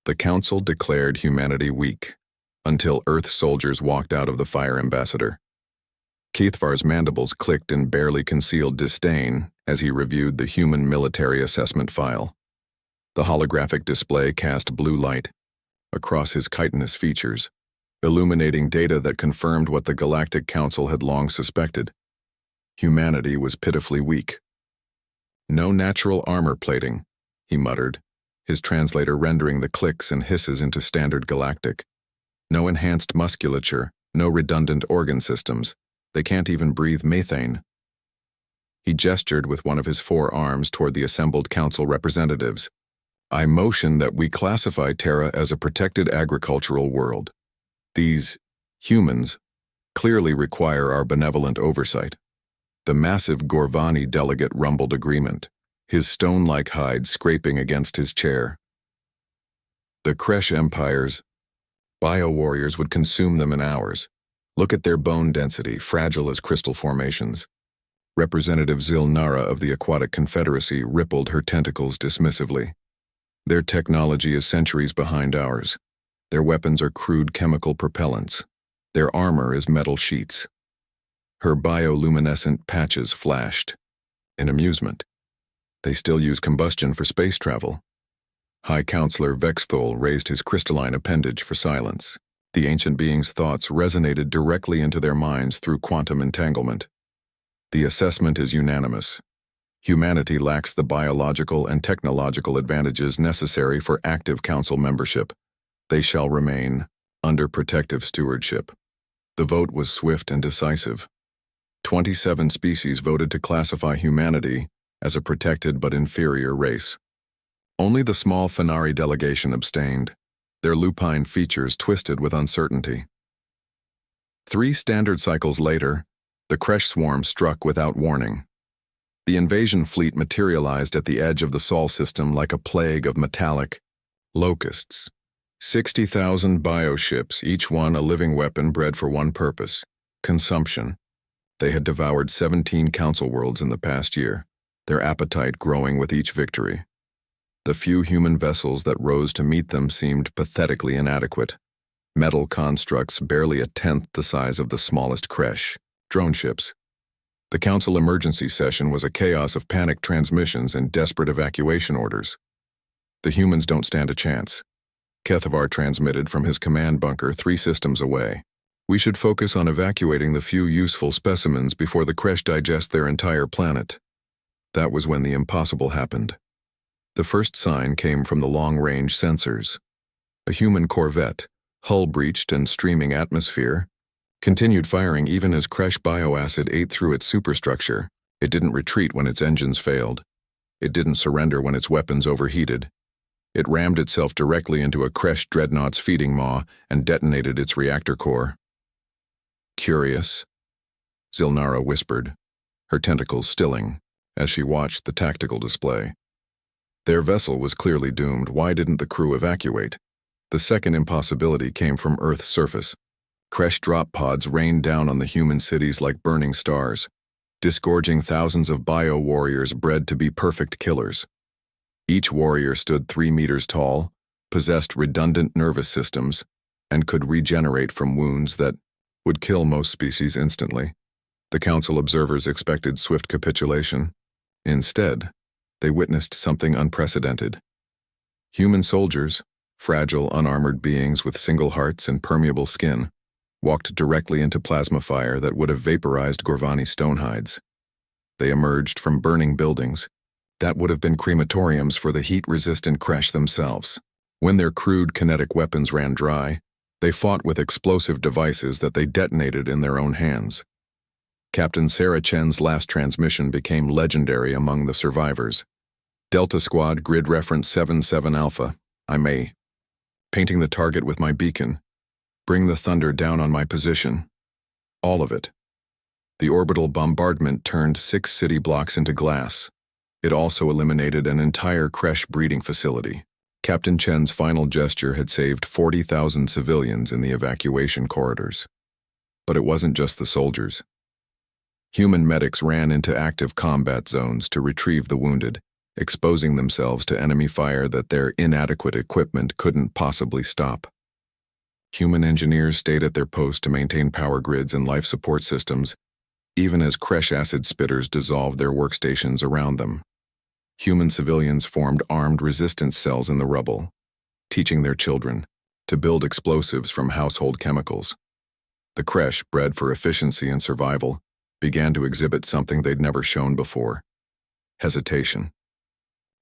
The Council declared humanity weak, until Earth soldiers walked out of the Fire Ambassador. Keithvar's mandibles clicked in barely concealed disdain as he reviewed the human military assessment file. The holographic display cast blue light across his chitinous features, illuminating data that confirmed what the Galactic Council had long suspected. Humanity was pitifully weak. "No natural armor plating," he muttered, his translator rendering the clicks and hisses into standard galactic. "No enhanced musculature, no redundant organ systems. They can't even breathe methane." He gestured with one of his forearms toward the assembled council representatives. "I motion that we classify Terra as a protected agricultural world. These humans clearly require our benevolent oversight." The massive Gorvani delegate rumbled agreement, his stone-like hide scraping against his chair. "The Kresh Empire's bio-warriors would consume them in hours. Look at their bone density, fragile as crystal formations." Representative Zilnara of the Aquatic Confederacy rippled her tentacles dismissively. "Their technology is centuries behind ours. Their weapons are crude chemical propellants. Their armor is metal sheets." Her bioluminescent patches flashed in amusement. "They still use combustion for space travel." High Counselor Vexthol raised his crystalline appendage for silence. The ancient being's thoughts resonated directly into their minds through quantum entanglement. "The assessment is unanimous. Humanity lacks the biological and technological advantages necessary for active council membership. They shall remain under protective stewardship." The vote was swift and decisive. 27 species voted to classify humanity as a protected but inferior race. Only the small Fenari delegation abstained, their lupine features twisted with uncertainty. 3 standard cycles later, the Kresh swarm struck without warning. The invasion fleet materialized at the edge of the Sol system like a plague of metallic locusts. 60,000 bioships, each one a living weapon bred for one purpose: consumption. They had devoured 17 council worlds in the past year, their appetite growing with each victory. The few human vessels that rose to meet them seemed pathetically inadequate. Metal constructs barely a tenth the size of the smallest Kresh, drone ships. The council emergency session was a chaos of panicked transmissions and desperate evacuation orders. "The humans don't stand a chance," Kethavar transmitted from his command bunker 3 systems away. "We should focus on evacuating the few useful specimens before the Kresh digest their entire planet." That was when the impossible happened. The first sign came from the long-range sensors. A human corvette, hull-breached and streaming atmosphere, continued firing even as Kresh bioacid ate through its superstructure. It didn't retreat when its engines failed. It didn't surrender when its weapons overheated. It rammed itself directly into a Kresh dreadnought's feeding maw and detonated its reactor core. "Curious," Zilnara whispered, her tentacles stilling as she watched the tactical display. Their vessel was clearly doomed. Why didn't the crew evacuate? The second impossibility came from Earth's surface. Kresh drop pods rained down on the human cities like burning stars, disgorging thousands of bio-warriors bred to be perfect killers. Each warrior stood 3 meters tall, possessed redundant nervous systems, and could regenerate from wounds that would kill most species instantly. The council observers expected swift capitulation. Instead, they witnessed something unprecedented. Human soldiers, fragile, unarmored beings with single hearts and permeable skin, walked directly into plasma fire that would have vaporized Gorvani stone hides. They emerged from burning buildings that would have been crematoriums for the heat-resistant Kresh themselves. When their crude kinetic weapons ran dry, they fought with explosive devices that they detonated in their own hands. Captain Sarah Chen's last transmission became legendary among the survivors. "Delta Squad, grid reference 77 Alpha. I may. Painting the target with my beacon. Bring the thunder down on my position. All of it." The orbital bombardment turned 6 city blocks into glass. It also eliminated an entire Kresh breeding facility. Captain Chen's final gesture had saved 40,000 civilians in the evacuation corridors. But it wasn't just the soldiers. Human medics ran into active combat zones to retrieve the wounded, exposing themselves to enemy fire that their inadequate equipment couldn't possibly stop. Human engineers stayed at their post to maintain power grids and life support systems, even as crash acid spitters dissolved their workstations around them. Human civilians formed armed resistance cells in the rubble, teaching their children to build explosives from household chemicals. The crash, bred for efficiency and survival, began to exhibit something they'd never shown before: hesitation.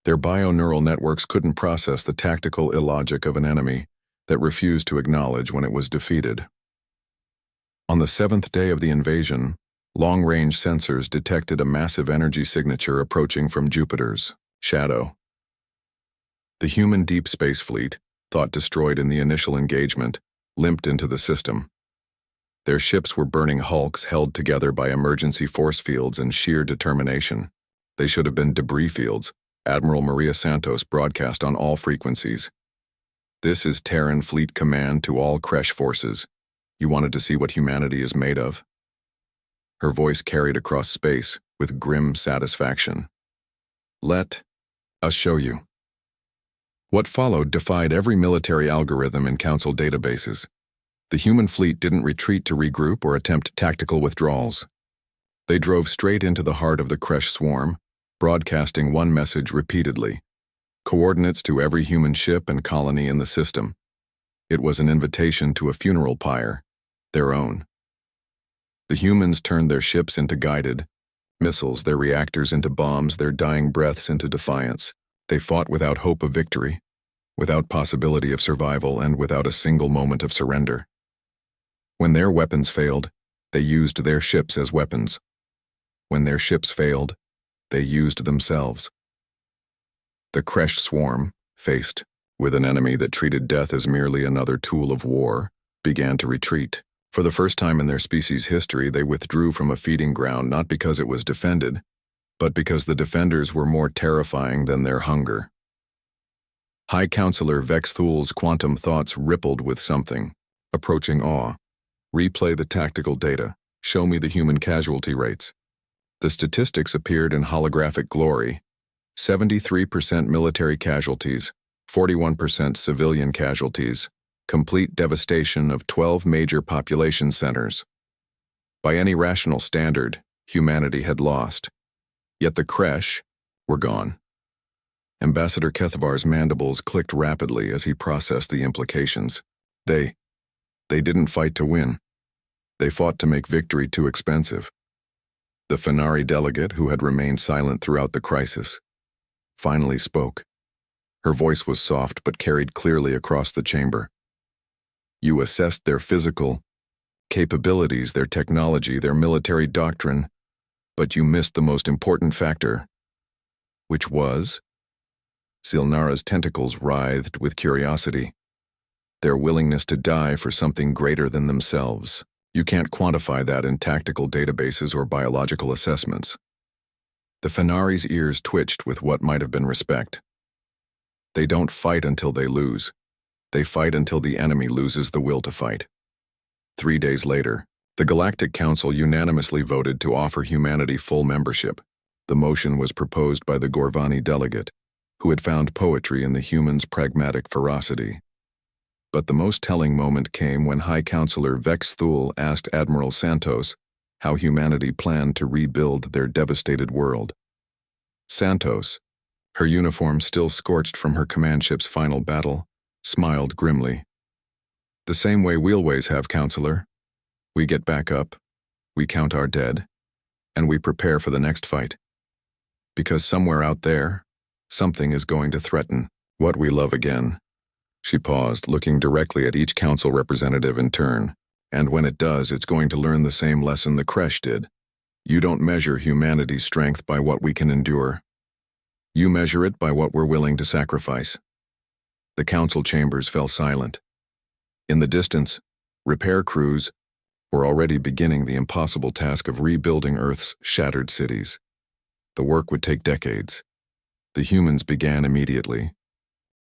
Their bioneural networks couldn't process the tactical illogic of an enemy that refused to acknowledge when it was defeated. On the 7th day of the invasion, long-range sensors detected a massive energy signature approaching from Jupiter's shadow. The human deep space fleet, thought destroyed in the initial engagement, limped into the system. Their ships were burning hulks held together by emergency force fields and sheer determination. They should have been debris fields, Admiral Maria Santos broadcast on all frequencies. "This is Terran Fleet Command to all crash forces. You wanted to see what humanity is made of?" Her voice carried across space with grim satisfaction. "Let us show you." What followed defied every military algorithm in Council databases. The human fleet didn't retreat to regroup or attempt tactical withdrawals. They drove straight into the heart of the crash swarm, broadcasting one message repeatedly: coordinates to every human ship and colony in the system. It was an invitation to a funeral pyre, their own. The humans turned their ships into guided missiles, their reactors into bombs, their dying breaths into defiance. They fought without hope of victory, without possibility of survival, and without a single moment of surrender. When their weapons failed, they used their ships as weapons. When their ships failed, they used themselves. The crash swarm, faced with an enemy that treated death as merely another tool of war, began to retreat. For the first time in their species' history, they withdrew from a feeding ground not because it was defended, but because the defenders were more terrifying than their hunger. High Counselor Vex Thul's quantum thoughts rippled with something, approaching awe. "Replay the tactical data. Show me the human casualty rates." The statistics appeared in holographic glory: 73% military casualties, 41% civilian casualties, complete devastation of 12 major population centers. By any rational standard, humanity had lost. Yet the Kresh were gone. Ambassador Kethavar's mandibles clicked rapidly as he processed the implications. They didn't fight to win. They fought to make victory too expensive. The Fenari delegate, who had remained silent throughout the crisis, finally spoke. Her voice was soft but carried clearly across the chamber. "You assessed their physical capabilities, their technology, their military doctrine, but you missed the most important factor, which was..." Silnara's tentacles writhed with curiosity. "Their willingness to die for something greater than themselves. You can't quantify that in tactical databases or biological assessments." The Fenari's ears twitched with what might have been respect. "They don't fight until they lose. They fight until the enemy loses the will to fight." 3 days later, the Galactic Council unanimously voted to offer humanity full membership. The motion was proposed by the Gorvani delegate, who had found poetry in the humans' pragmatic ferocity. But the most telling moment came when High Counselor Vex Thul asked Admiral Santos how humanity planned to rebuild their devastated world. Santos, her uniform still scorched from her command ship's final battle, smiled grimly. "The same way we always have, Counselor. We get back up, we count our dead, and we prepare for the next fight. Because somewhere out there, something is going to threaten what we love again." She paused, looking directly at each council representative in turn. "And when it does, it's going to learn the same lesson the Kresh did. You don't measure humanity's strength by what we can endure. You measure it by what we're willing to sacrifice." The council chambers fell silent. In the distance, repair crews were already beginning the impossible task of rebuilding Earth's shattered cities. The work would take decades. The humans began immediately,